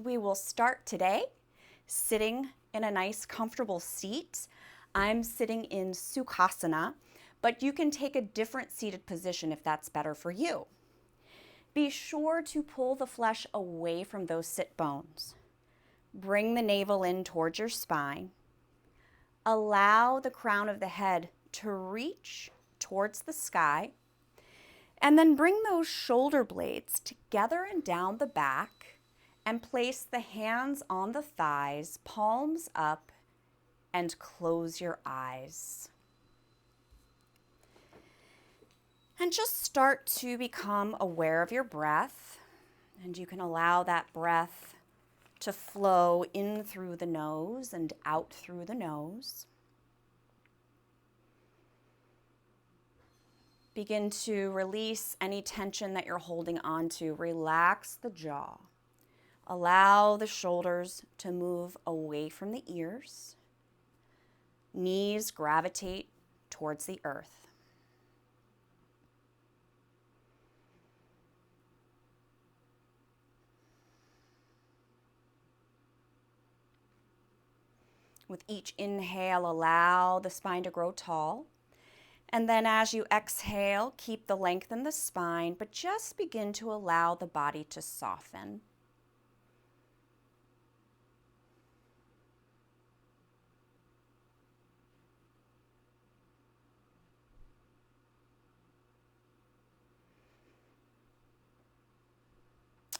we will start today sitting in a nice comfortable seat. I'm sitting in Sukhasana, but you can take a different seated position if that's better for you. Be sure to pull the flesh away from those sit bones. Bring the navel in towards your spine. Allow the crown of the head to reach towards the sky. And then bring those shoulder blades together and down the back and place the hands on the thighs, palms up, and close your eyes. And just start to become aware of your breath. And you can allow that breath to flow in through the nose and out through the nose. Begin to release any tension that you're holding on to. Relax the jaw. Allow the shoulders to move away from the ears. Knees gravitate towards the earth. With each inhale, allow the spine to grow tall. And then as you exhale, keep the length in the spine, but just begin to allow the body to soften.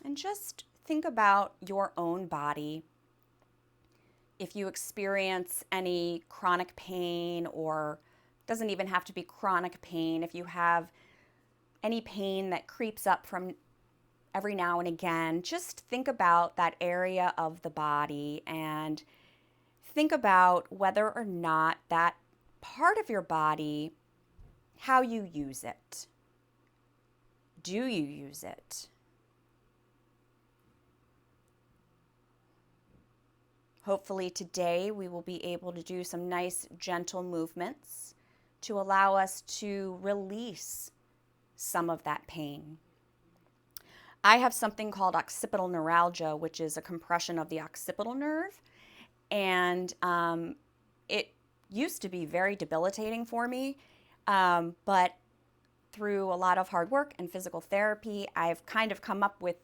And just think about your own body. If you experience any chronic pain, or doesn't even have to be chronic pain, if you have any pain that creeps up from every now and again, just think about that area of the body and think about whether or not that part of your body, how you use it. Do you use it? Hopefully today we will be able to do some nice gentle movements to allow us to release some of that pain. I have something called occipital neuralgia, which is a compression of the occipital nerve. And it used to be very debilitating for me, but through a lot of hard work and physical therapy, I've kind of come up with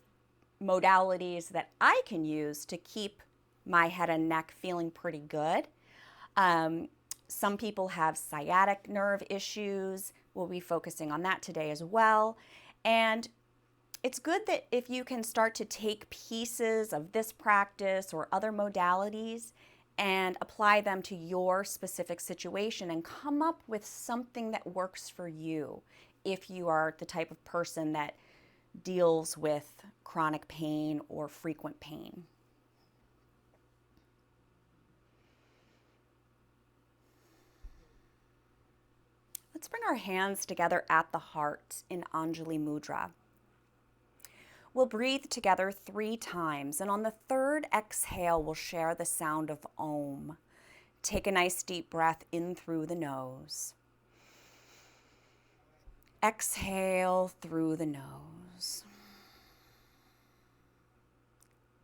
modalities that I can use to keep my head and neck feeling pretty good. Some people have sciatic nerve issues. We'll be focusing on that today as well. And it's good that if you can start to take pieces of this practice or other modalities and apply them to your specific situation and come up with something that works for you if you are the type of person that deals with chronic pain or frequent pain. Let's bring our hands together at the heart in Anjali Mudra. We'll breathe together 3 times, and on the third exhale, we'll share the sound of Om. Take a nice deep breath in through the nose. Exhale through the nose.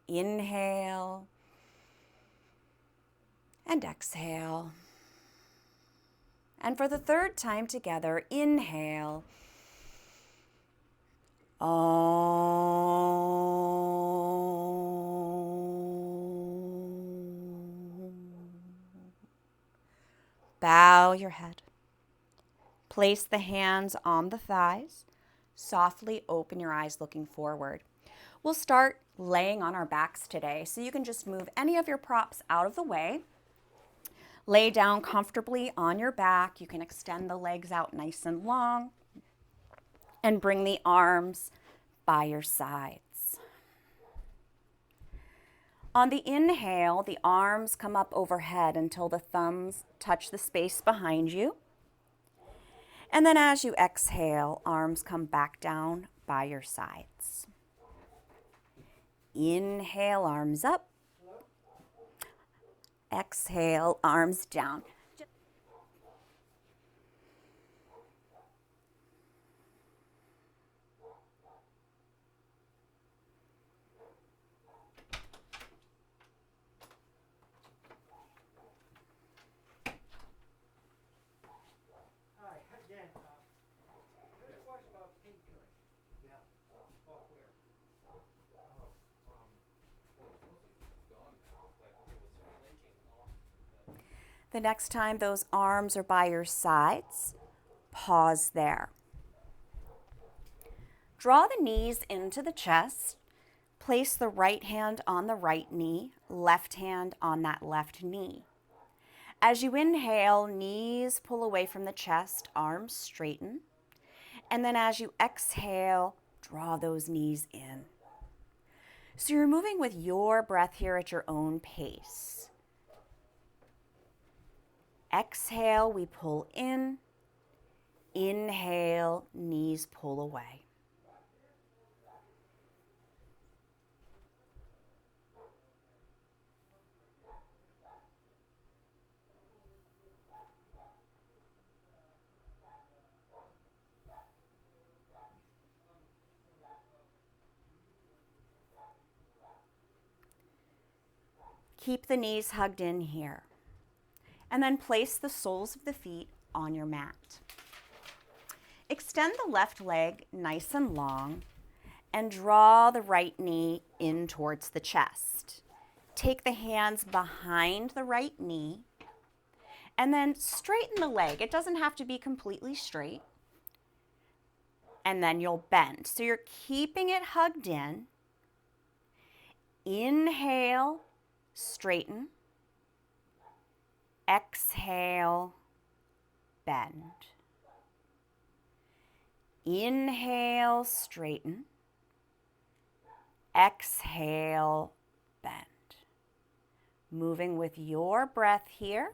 Inhale and exhale. And for the third time together, inhale. Om. Bow your head. Place the hands on the thighs. Softly open your eyes looking forward. We'll start laying on our backs today, so you can just move any of your props out of the way. Lay down comfortably on your back. You can extend the legs out nice and long and bring the arms by your sides. On the inhale, the arms come up overhead until the thumbs touch the space behind you. And then as you exhale, arms come back down by your sides. Inhale, arms up. Exhale, arms down. The next time those arms are by your sides, pause there. Draw the knees into the chest. Place the right hand on the right knee, left hand on that left knee. As you inhale, knees pull away from the chest, arms straighten. And then as you exhale, draw those knees in. So you're moving with your breath here at your own pace. Exhale, we pull in. Inhale, knees pull away. Keep the knees hugged in here. And then place the soles of the feet on your mat. Extend the left leg nice and long and draw the right knee in towards the chest. Take the hands behind the right knee and then straighten the leg. It doesn't have to be completely straight. And then you'll bend. So you're keeping it hugged in. Inhale, straighten. Exhale, bend. Inhale, straighten. Exhale, bend. Moving with your breath here.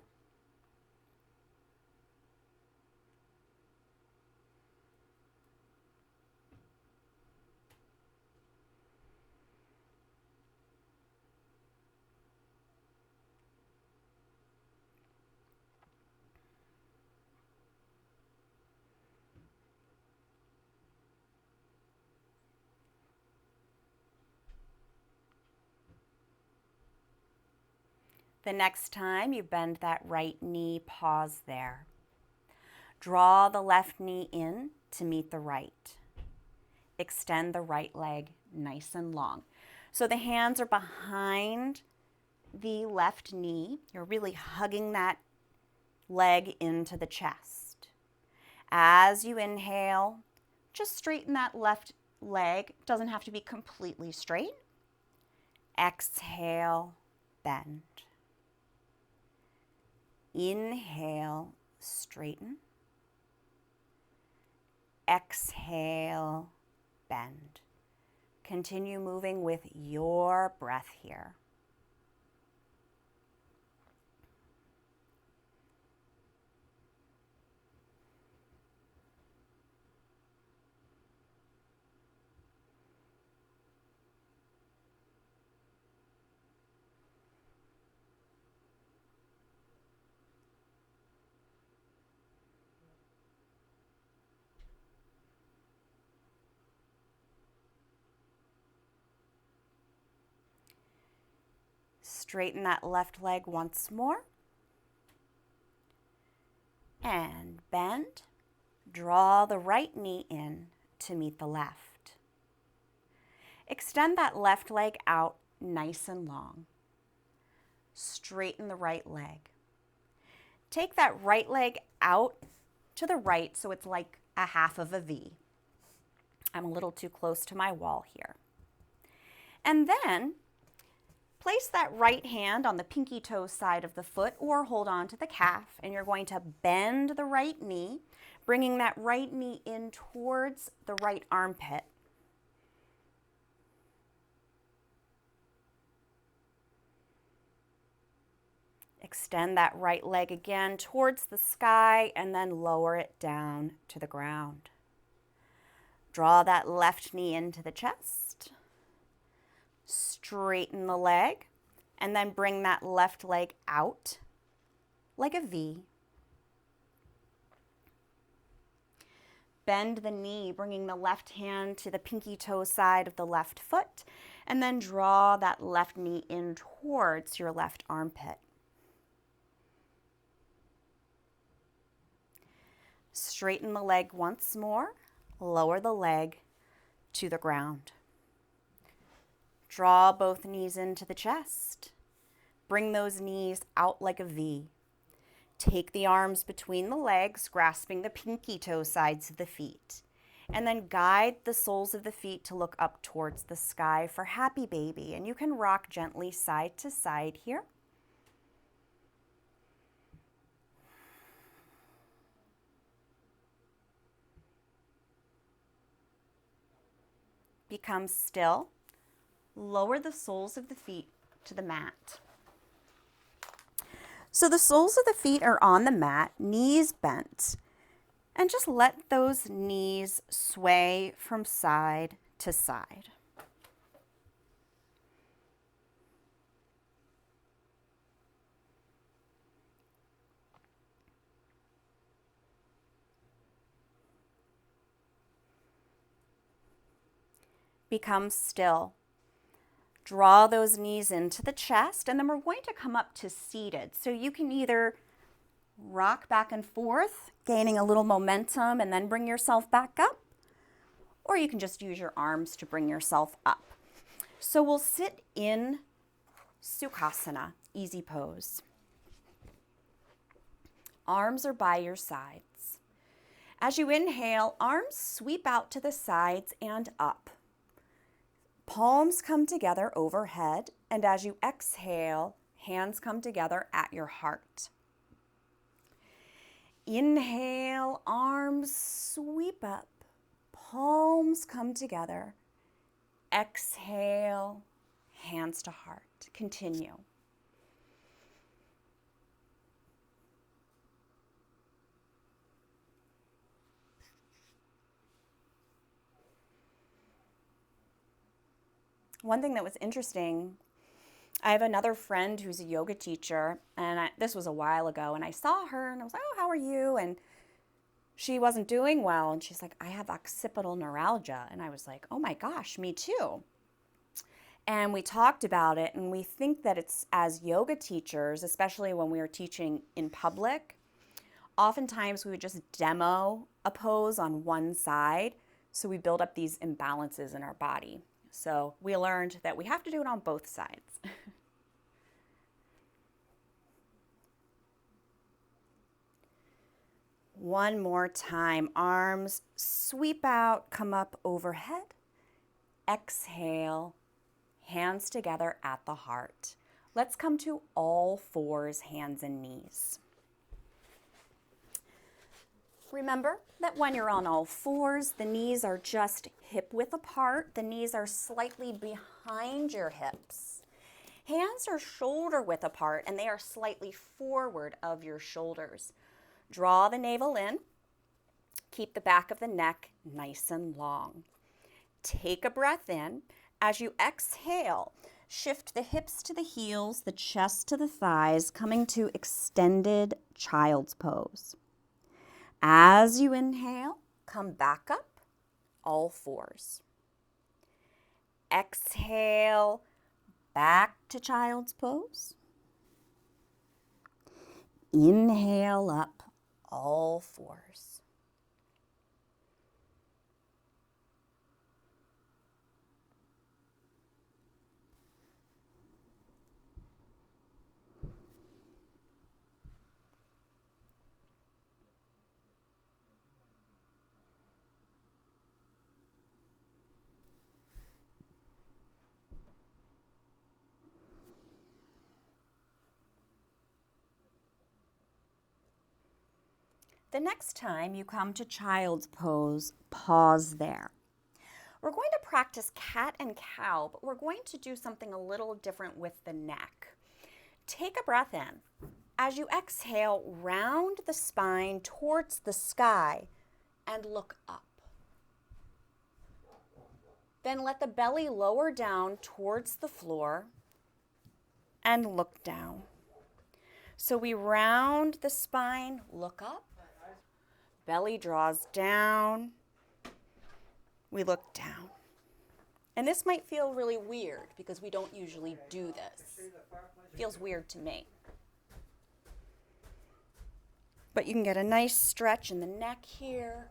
The next time you bend that right knee, pause there. Draw the left knee in to meet the right. Extend the right leg nice and long. So the hands are behind the left knee. You're really hugging that leg into the chest. As you inhale, just straighten that left leg. It doesn't have to be completely straight. Exhale, bend. Inhale, straighten. Exhale, bend. Continue moving with your breath here. Straighten that left leg once more. And bend. Draw the right knee in to meet the left. Extend that left leg out nice and long. Straighten the right leg. Take that right leg out to the right so it's like a half of a V. I'm a little too close to my wall here. And then place that right hand on the pinky toe side of the foot or hold on to the calf, and you're going to bend the right knee, bringing that right knee in towards the right armpit. Extend that right leg again towards the sky and then lower it down to the ground. Draw that left knee into the chest. Straighten the leg and then bring that left leg out like a V. Bend the knee, bringing the left hand to the pinky toe side of the left foot, and then draw that left knee in towards your left armpit. Straighten the leg once more, lower the leg to the ground. Draw both knees into the chest. Bring those knees out like a V. Take the arms between the legs, grasping the pinky toe sides of the feet. And then guide the soles of the feet to look up towards the sky for happy baby. And you can rock gently side to side here. Become still. Lower the soles of the feet to the mat. So the soles of the feet are on the mat, knees bent. And just let those knees sway from side to side. Become still. Draw those knees into the chest, and then we're going to come up to seated. So you can either rock back and forth, gaining a little momentum, and then bring yourself back up, or you can just use your arms to bring yourself up. So we'll sit in Sukhasana, easy pose. Arms are by your sides. As you inhale, arms sweep out to the sides and up. Palms come together overhead, and as you exhale, hands come together at your heart. Inhale, arms sweep up, palms come together. Exhale, hands to heart. Continue. One thing that was interesting, I have another friend who's a yoga teacher, and this was a while ago, and I saw her, and I was like, oh, how are you? And she wasn't doing well, and she's like, I have occipital neuralgia. And I was like, oh my gosh, me too. And we talked about it, and we think that it's as yoga teachers, especially when we are teaching in public, oftentimes we would just demo a pose on one side, so we build up these imbalances in our body. So we learned that we have to do it on both sides. One more time. Arms sweep out, come up overhead. Exhale, hands together at the heart. Let's come to all fours, hands and knees. Remember that when you're on all fours, the knees are just hip width apart. The knees are slightly behind your hips. Hands are shoulder width apart, and they are slightly forward of your shoulders. Draw the navel in. Keep the back of the neck nice and long. Take a breath in. As you exhale, shift the hips to the heels, the chest to the thighs, coming to extended child's pose. As you inhale, come back up, all fours. Exhale, back to child's pose. Inhale up, all fours. The next time you come to child's pose, pause there. We're going to practice cat and cow, but we're going to do something a little different with the neck. Take a breath in. As you exhale, round the spine towards the sky and look up. Then let the belly lower down towards the floor and look down. So we round the spine, look up. Belly draws down. We look down. And this might feel really weird because we don't usually do this. It feels weird to me. But you can get a nice stretch in the neck here.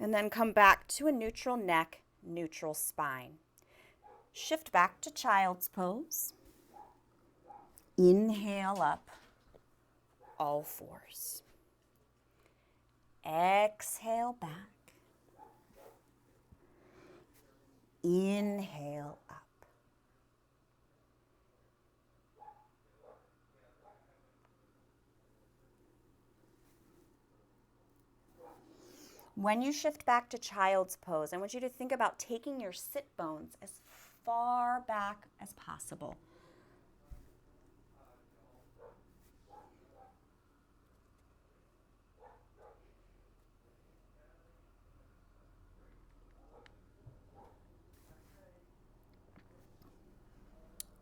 And then come back to a neutral neck, neutral spine. Shift back to child's pose. Inhale up, all fours. Exhale back. Inhale up. When you shift back to child's pose, I want you to think about taking your sit bones as far back as possible.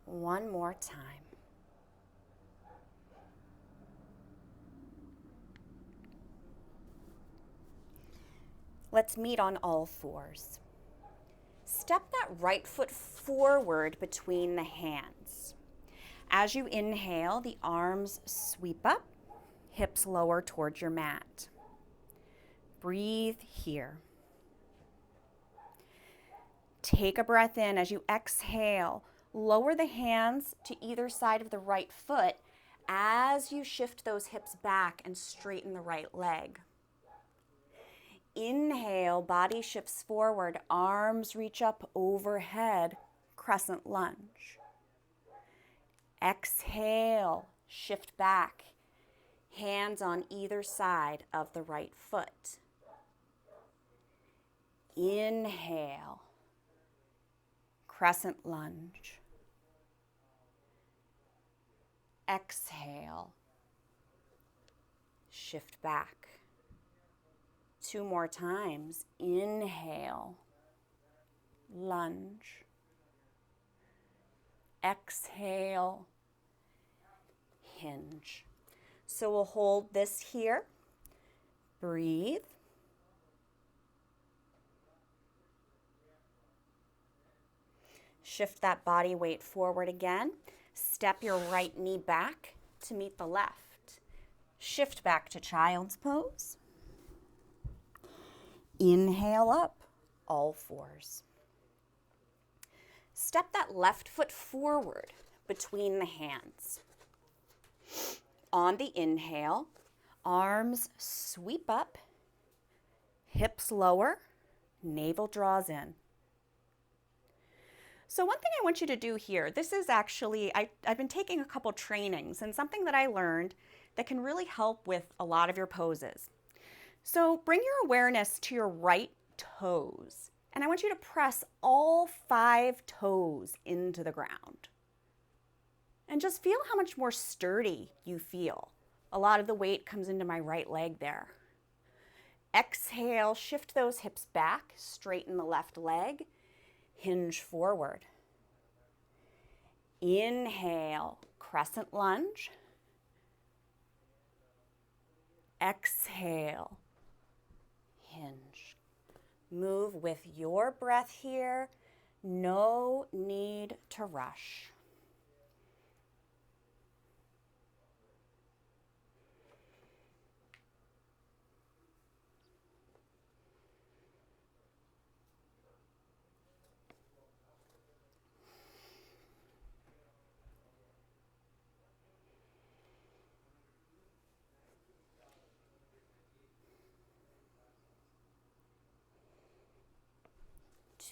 One more time. Let's meet on all fours. Step that right foot forward between the hands. As you inhale, the arms sweep up, hips lower towards your mat. Breathe here. Take a breath in. As you exhale, lower the hands to either side of the right foot as you shift those hips back and straighten the right leg. Inhale, body shifts forward, arms reach up overhead, crescent lunge. Exhale, shift back, hands on either side of the right foot. Inhale, crescent lunge. Exhale, shift back. 2 more times. Inhale, lunge. Exhale, hinge. So we'll hold this here. Breathe. Shift that body weight forward again. Step your right knee back to meet the left. Shift back to child's pose. Inhale up, all fours. Step that left foot forward between the hands. On the inhale, arms sweep up, hips lower, navel draws in. So one thing I want you to do here, this is actually, I've been taking a couple trainings, and something that I learned that can really help with a lot of your poses. So bring your awareness to your right toes, and I want you to press all 5 toes into the ground. And just feel how much more sturdy you feel. A lot of the weight comes into my right leg there. Exhale, shift those hips back, straighten the left leg, hinge forward. Inhale, crescent lunge. Exhale, hinge. Move with your breath here. No need to rush.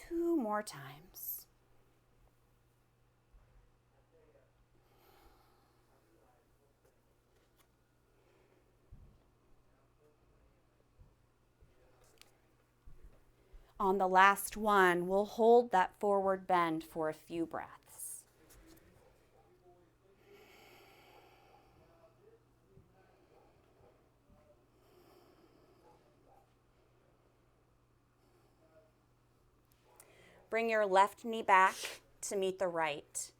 Two more times. On the last one, we'll hold that forward bend for a few breaths. Bring your left knee back to meet the right.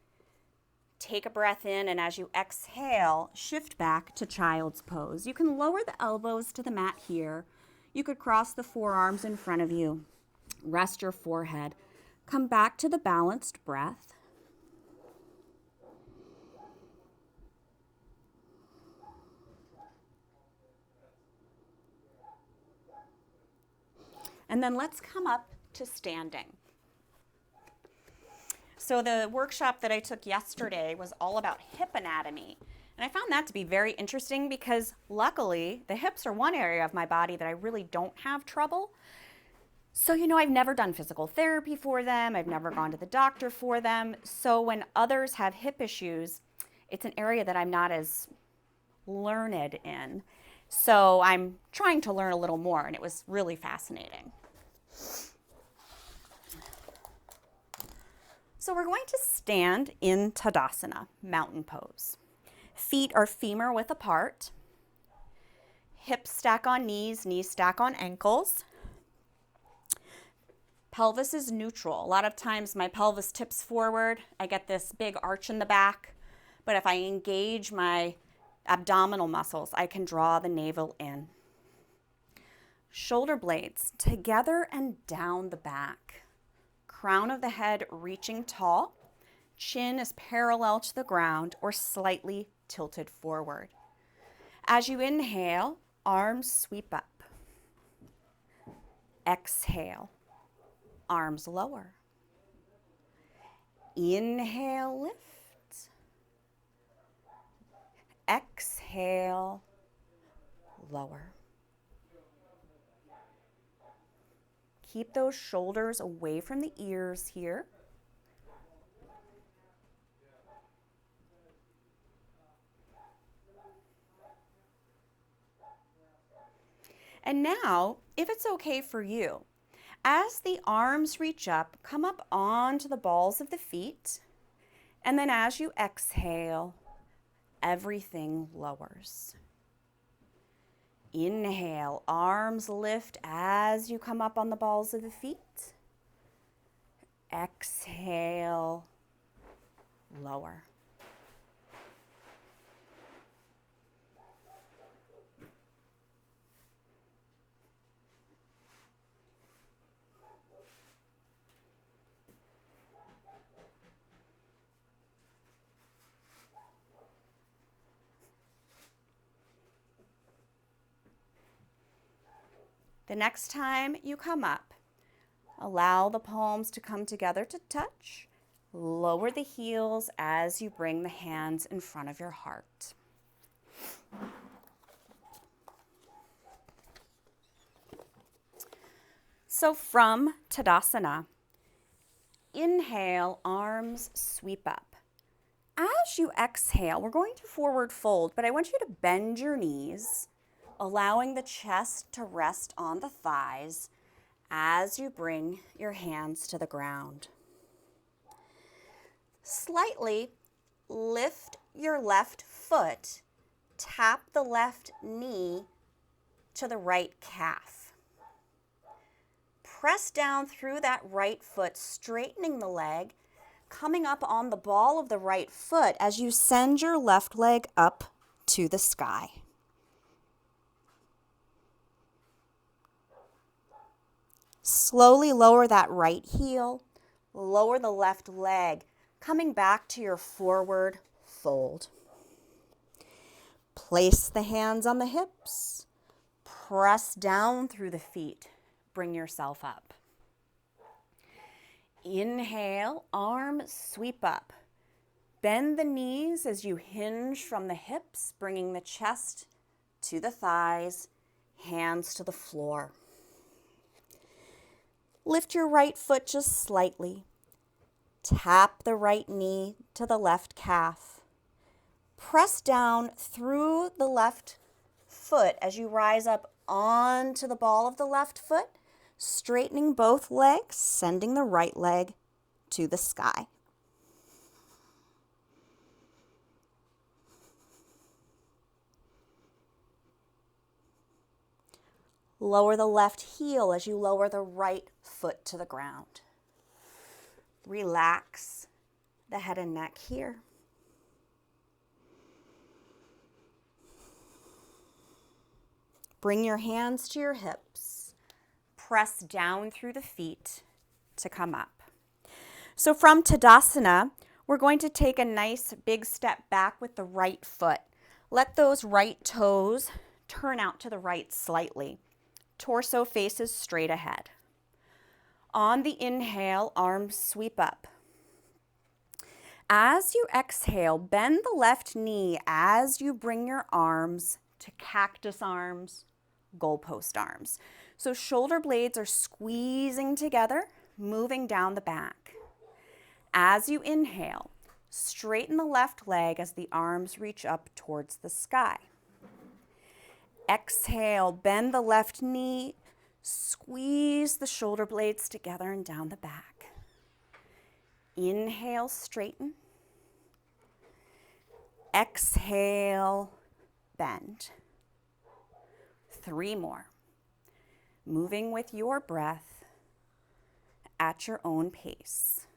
Take a breath in, and as you exhale, shift back to child's pose. You can lower the elbows to the mat here. You could cross the forearms in front of you. Rest your forehead. Come back to the balanced breath. And then let's come up to standing. So the workshop that I took yesterday was all about hip anatomy. And I found that to be very interesting because luckily the hips are one area of my body that I really don't have trouble. So, I've never done physical therapy for them. I've never gone to the doctor for them. So when others have hip issues, it's an area that I'm not as learned in. So I'm trying to learn a little more, and it was really fascinating. So we're going to stand in Tadasana, mountain pose. Feet are femur width apart. Hips stack on knees, knees stack on ankles. Pelvis is neutral. A lot of times my pelvis tips forward. I get this big arch in the back. But if I engage my abdominal muscles, I can draw the navel in. Shoulder blades together and down the back. Crown of the head reaching tall. Chin is parallel to the ground or slightly tilted forward. As you inhale, arms sweep up. Exhale, arms lower. Inhale, lift. Exhale, lower. Keep those shoulders away from the ears here. And now, if it's okay for you, as the arms reach up, come up onto the balls of the feet. And then as you exhale, everything lowers. Inhale, arms lift as you come up on the balls of the feet. Exhale, lower. The next time you come up, allow the palms to come together to touch. Lower the heels as you bring the hands in front of your heart. So from Tadasana, inhale, arms sweep up. As you exhale, we're going to forward fold, but I want you to bend your knees, allowing the chest to rest on the thighs as you bring your hands to the ground. Slightly lift your left foot, tap the left knee to the right calf. Press down through that right foot, straightening the leg, coming up on the ball of the right foot as you send your left leg up to the sky. Slowly lower that right heel, lower the left leg, coming back to your forward fold. Place the hands on the hips, press down through the feet, bring yourself up. Inhale, arms sweep up. Bend the knees as you hinge from the hips, bringing the chest to the thighs, hands to the floor. Lift your right foot just slightly. Tap the right knee to the left calf. Press down through the left foot as you rise up onto the ball of the left foot, straightening both legs, sending the right leg to the sky. Lower the left heel as you lower the right foot to the ground. Relax the head and neck here. Bring your hands to your hips. Press down through the feet to come up. So from Tadasana, we're going to take a nice big step back with the right foot. Let those right toes turn out to the right slightly. Torso faces straight ahead. On the inhale, arms sweep up. As you exhale, bend the left knee as you bring your arms to cactus arms, goalpost arms. So shoulder blades are squeezing together, moving down the back. As you inhale, straighten the left leg as the arms reach up towards the sky. Exhale, bend the left knee, squeeze the shoulder blades together and down the back. Inhale, straighten. Exhale, bend. 3 more. Moving with your breath at your own pace.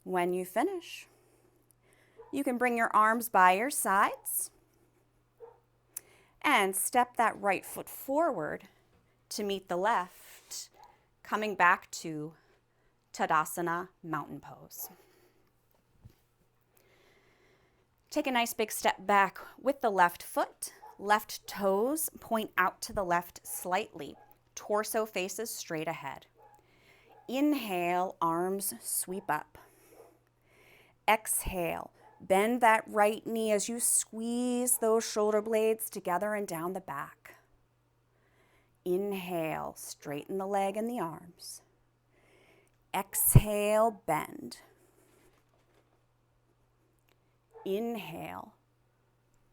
When you finish, you can bring your arms by your sides and step that right foot forward to meet the left, coming back to Tadasana, mountain pose. Take a nice big step back with the left foot. Left toes point out to the left slightly. Torso faces straight ahead. Inhale, arms sweep up. Exhale, bend that right knee as you squeeze those shoulder blades together and down the back. Inhale, straighten the leg and the arms. Exhale, bend. Inhale,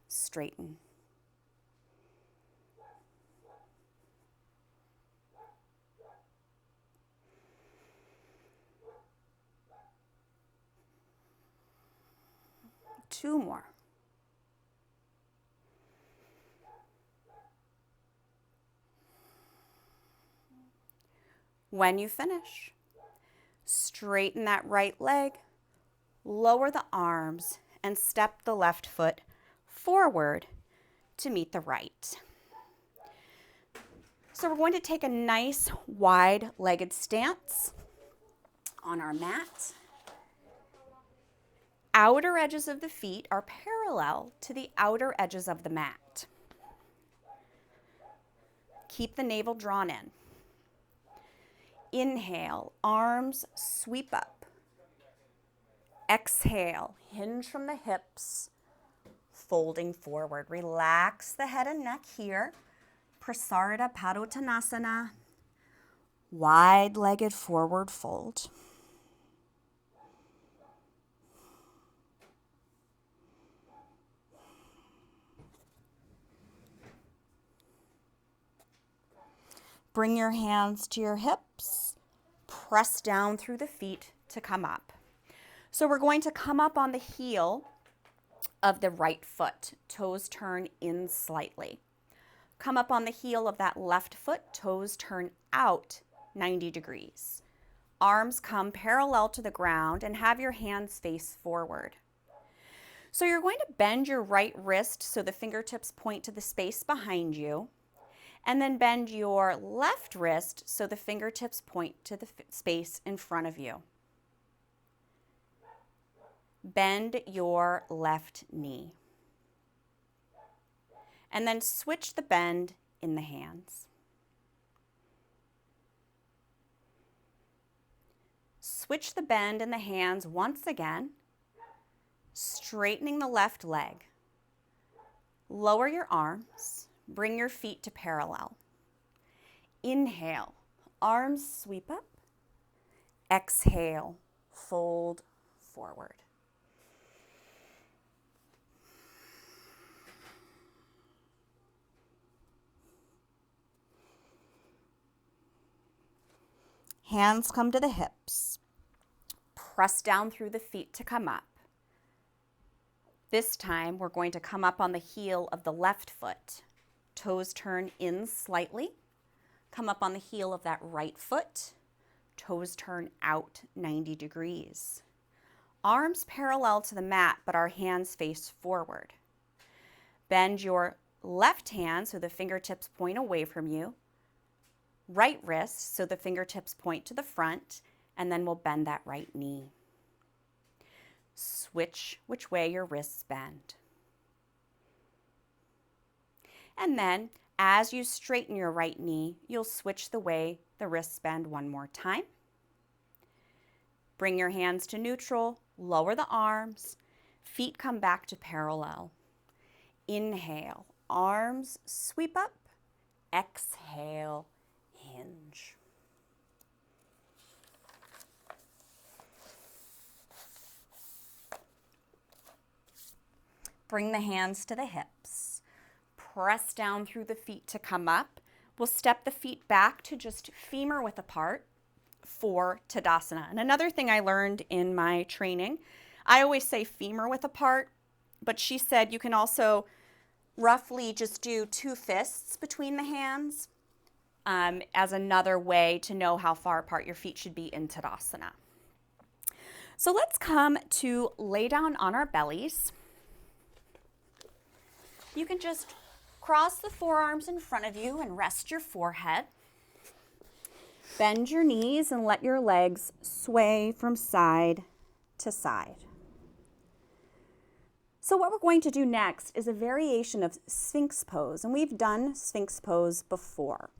straighten. Two more. When you finish, straighten that right leg, lower the arms, and step the left foot forward to meet the right. So we're going to take a nice wide-legged stance on our mat. Outer edges of the feet are parallel to the outer edges of the mat. Keep the navel drawn in. Inhale, arms sweep up. Exhale, hinge from the hips, folding forward. Relax the head and neck here. Prasarita Padottanasana, wide-legged forward fold. Bring your hands to your hips. Press down through the feet to come up. So we're going to come up on the heel of the right foot. Toes turn in slightly. Come up on the heel of that left foot. Toes turn out 90 degrees. Arms come parallel to the ground and have your hands face forward. So you're going to bend your right wrist so the fingertips point to the space behind you. And then bend your left wrist so the fingertips point to the space in front of you. Bend your left knee. And then switch the bend in the hands. Switch the bend in the hands once again, straightening the left leg. Lower your arms. Bring your feet to parallel. Inhale, arms sweep up. Exhale, fold forward. Hands come to the hips. Press down through the feet to come up. This time, we're going to come up on the heel of the left foot. Toes turn in slightly. Come up on the heel of that right foot. Toes turn out 90 degrees. Arms parallel to the mat, but our hands face forward. Bend your left hand so the fingertips point away from you. Right wrist so the fingertips point to the front, and then we'll bend that right knee. Switch which way your wrists bend. And then, As you straighten your right knee, you'll switch the way the wrists bend one more time. Bring your hands to neutral, lower the arms, feet come back to parallel. Inhale, arms sweep up. Exhale, hinge. Bring the hands to the hips. Press down through the feet to come up. We'll step the feet back to just femur width apart for Tadasana. And another thing I learned in my training, I always say femur width apart, but she said you can also roughly just do 2 fists between the hands as another way to know how far apart your feet should be in Tadasana. So let's come to lay down on our bellies. You can just cross the forearms in front of you and rest your forehead. Bend your knees and let your legs sway from side to side. So what we're going to do next is a variation of Sphinx Pose, and we've done Sphinx Pose before.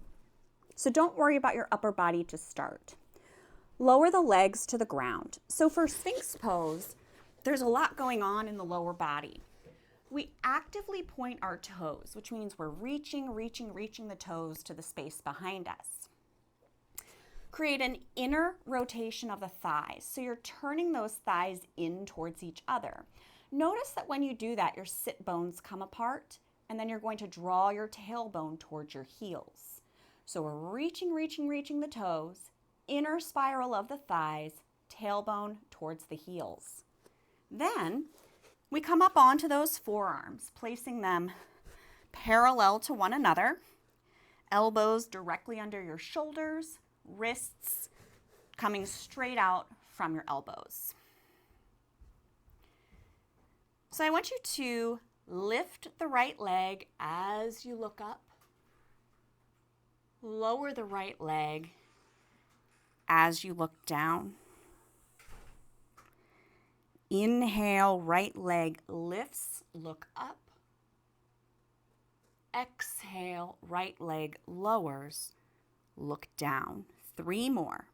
So don't worry about your upper body to start. Lower the legs to the ground. So for Sphinx Pose, there's a lot going on in the lower body. We actively point our toes, which means we're reaching the toes to the space behind us. Create an inner rotation of the thighs. So you're turning those thighs in towards each other. Notice that when you do that, your sit bones come apart, and then you're going to draw your tailbone towards your heels. So we're reaching the toes, inner spiral of the thighs, tailbone towards the heels. Then we come up onto those forearms, placing them parallel to one another, elbows directly under your shoulders, wrists coming straight out from your elbows. So I want you to lift the right leg as you look up, lower the right leg as you look down. Inhale, right leg lifts, look up. Exhale, right leg lowers, look down. 3 more.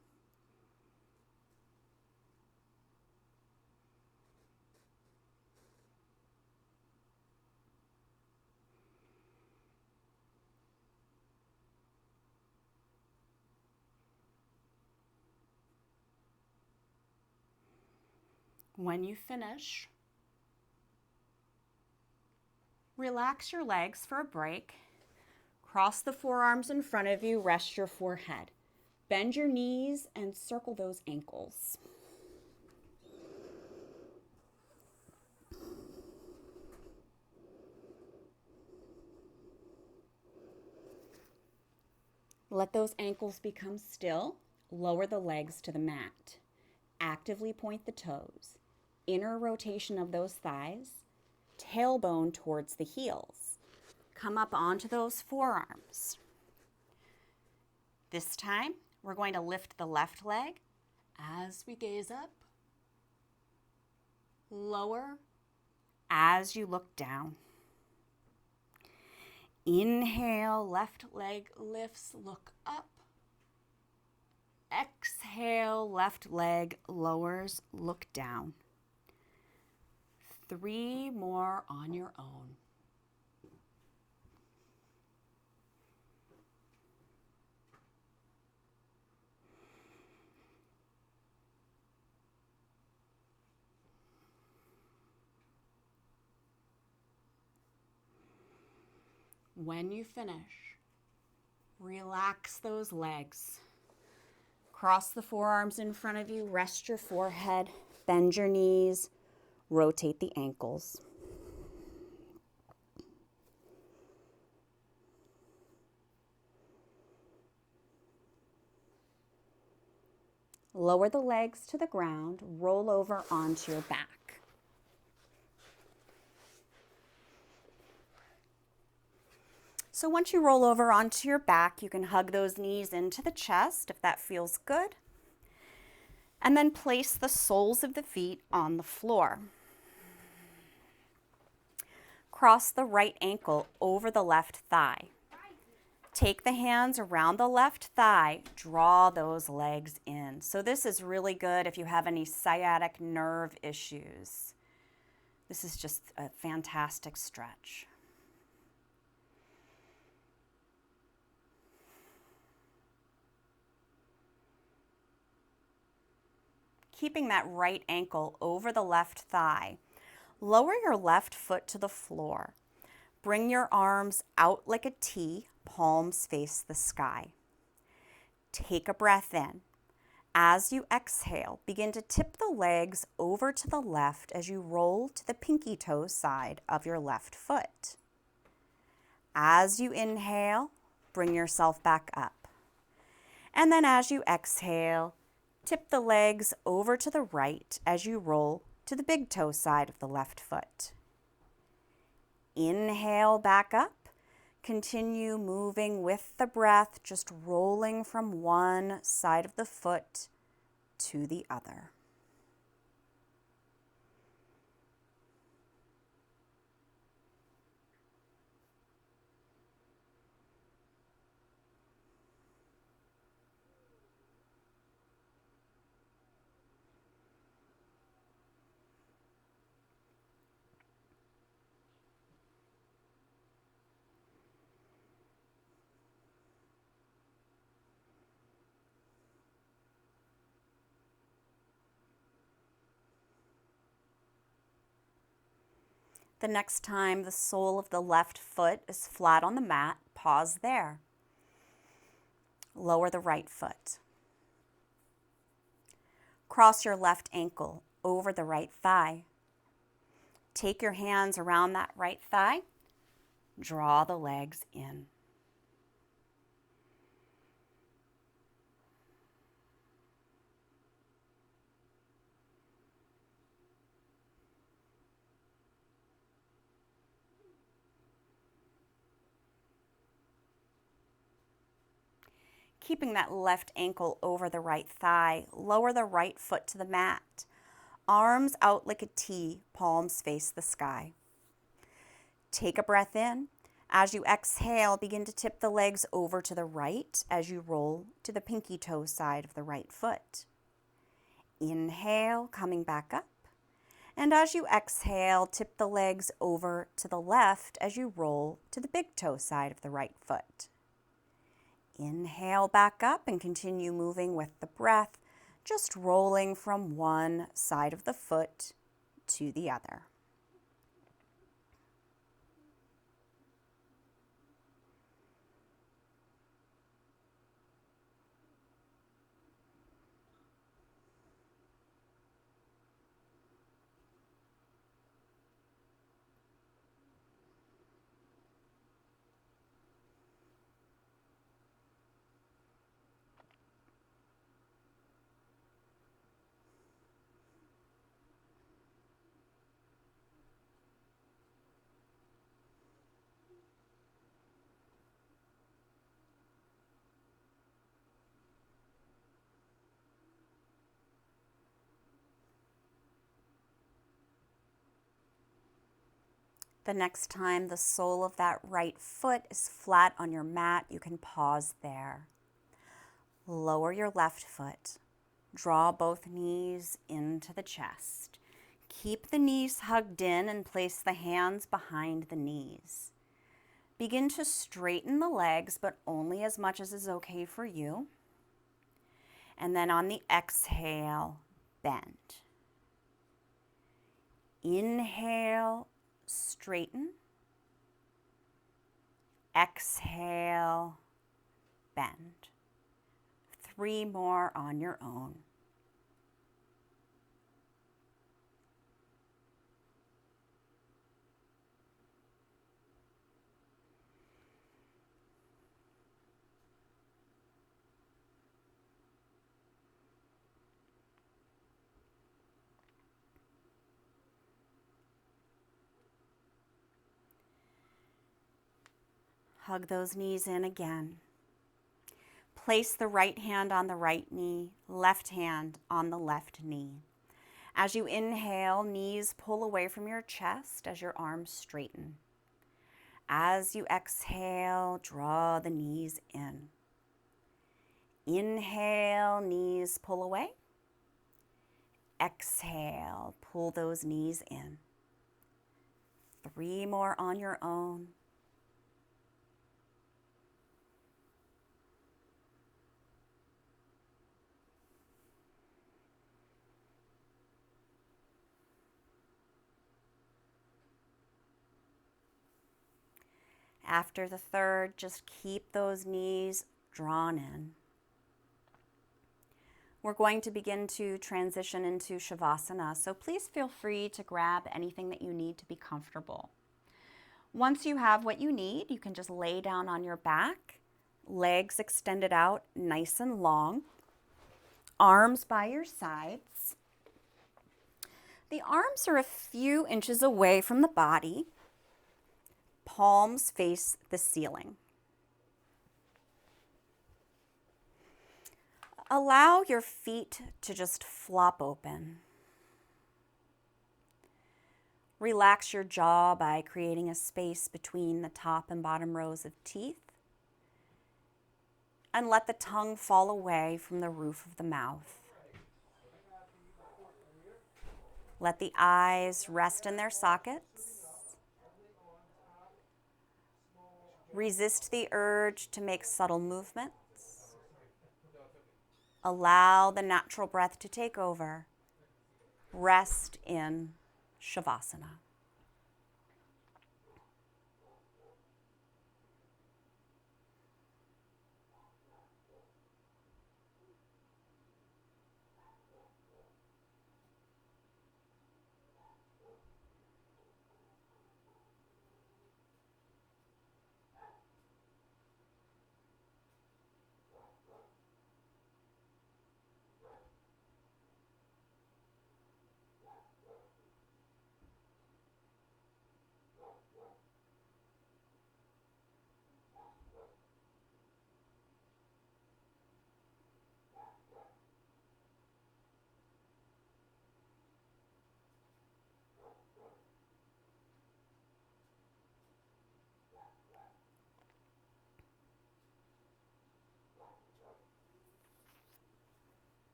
When you finish, relax your legs for a break. Cross the forearms in front of you, rest your forehead. Bend your knees and circle those ankles. Let those ankles become still. Lower the legs to the mat. Actively point the toes. Inner rotation of those thighs, tailbone towards the heels. Come up onto those forearms. This time, we're going to lift the left leg as we gaze up. Lower as you look down. Inhale, left leg lifts, look up. Exhale, left leg lowers, look down. 3 more on your own. When you finish, relax those legs. Cross the forearms in front of you, rest your forehead, bend your knees, rotate the ankles. Lower the legs to the ground, roll over onto your back. So once you roll over onto your back, you can hug those knees into the chest if that feels good. And then place the soles of the feet on the floor. Cross the right ankle over the left thigh. Take the hands around the left thigh, draw those legs in. So this is really good if you have any sciatic nerve issues. This is just a fantastic stretch. Keeping that right ankle over the left thigh. Lower your left foot to the floor. Bring your arms out like a T, palms face the sky. Take a breath in. As you exhale, begin to tip the legs over to the left as you roll to the pinky toe side of your left foot. As you inhale, bring yourself back up. And then as you exhale, tip the legs over to the right as you roll to the big toe side of the left foot. Inhale back up. Continue moving with the breath, just rolling from one side of the foot to the other. The next time the sole of the left foot is flat on the mat, pause there. Lower the right foot. Cross your left ankle over the right thigh. Take your hands around that right thigh. Draw the legs in. Keeping that left ankle over the right thigh, lower the right foot to the mat. Arms out like a T, palms face the sky. Take a breath in. As you exhale, begin to tip the legs over to the right as you roll to the pinky toe side of the right foot. Inhale, coming back up. And as you exhale, tip the legs over to the left as you roll to the big toe side of the right foot. Inhale back up and continue moving with the breath, just rolling from one side of the foot to the other. The next time the sole of that right foot is flat on your mat, you can pause there. Lower your left foot. Draw both knees into the chest. Keep the knees hugged in and place the hands behind the knees. Begin to straighten the legs, but only as much as is okay for you. And then on the exhale, bend. Inhale, straighten. Exhale, bend. 3 more on your own. Hug those knees in again. Place the right hand on the right knee, left hand on the left knee. As you inhale, knees pull away from your chest as your arms straighten. As you exhale, draw the knees in. Inhale, knees pull away. Exhale, pull those knees in. 3 more on your own. After the third, just keep those knees drawn in. We're going to begin to transition into Shavasana, so please feel free to grab anything that you need to be comfortable. Once you have what you need, you can just lay down on your back, legs extended out nice and long, arms by your sides. The arms are a few inches away from the body. Palms face the ceiling. Allow your feet to just flop open. Relax your jaw by creating a space between the top and bottom rows of teeth. And let the tongue fall away from the roof of the mouth. Let the eyes rest in their sockets. Resist the urge to make subtle movements. Allow the natural breath to take over. Rest in Shavasana.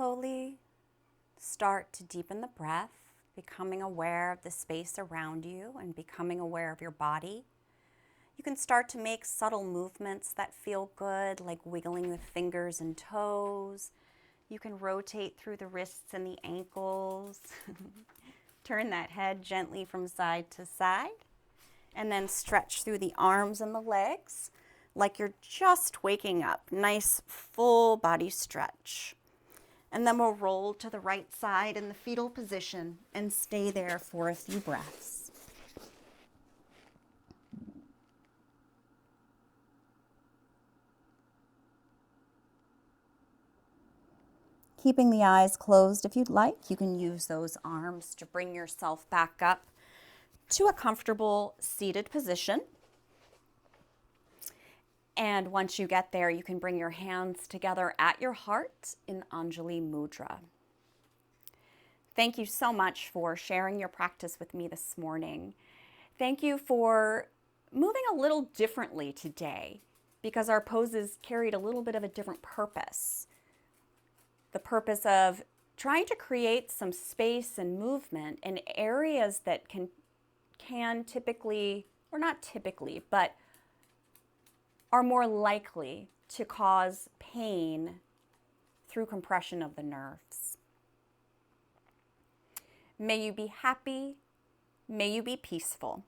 Slowly start to deepen the breath, becoming aware of the space around you and becoming aware of your body. You can start to make subtle movements that feel good, like wiggling the fingers and toes. You can rotate through the wrists and the ankles. Turn that head gently from side to side. And then stretch through the arms and the legs like you're just waking up. Nice full body stretch. And then we'll roll to the right side in the fetal position and stay there for a few breaths. Keeping the eyes closed if you'd like, you can use those arms to bring yourself back up to a comfortable seated position. And once you get there, you can bring your hands together at your heart in Anjali Mudra. Thank you so much for sharing your practice with me this morning. Thank you for moving a little differently today because our poses carried a little bit of a different purpose. The purpose of trying to create some space and movement in areas that can typically, or not typically, but are more likely to cause pain through compression of the nerves. May you be happy. May you be peaceful.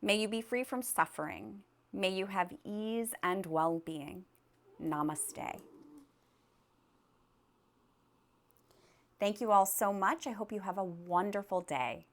May you be free from suffering. May you have ease and well-being. Namaste. Thank you all so much. I hope you have a wonderful day.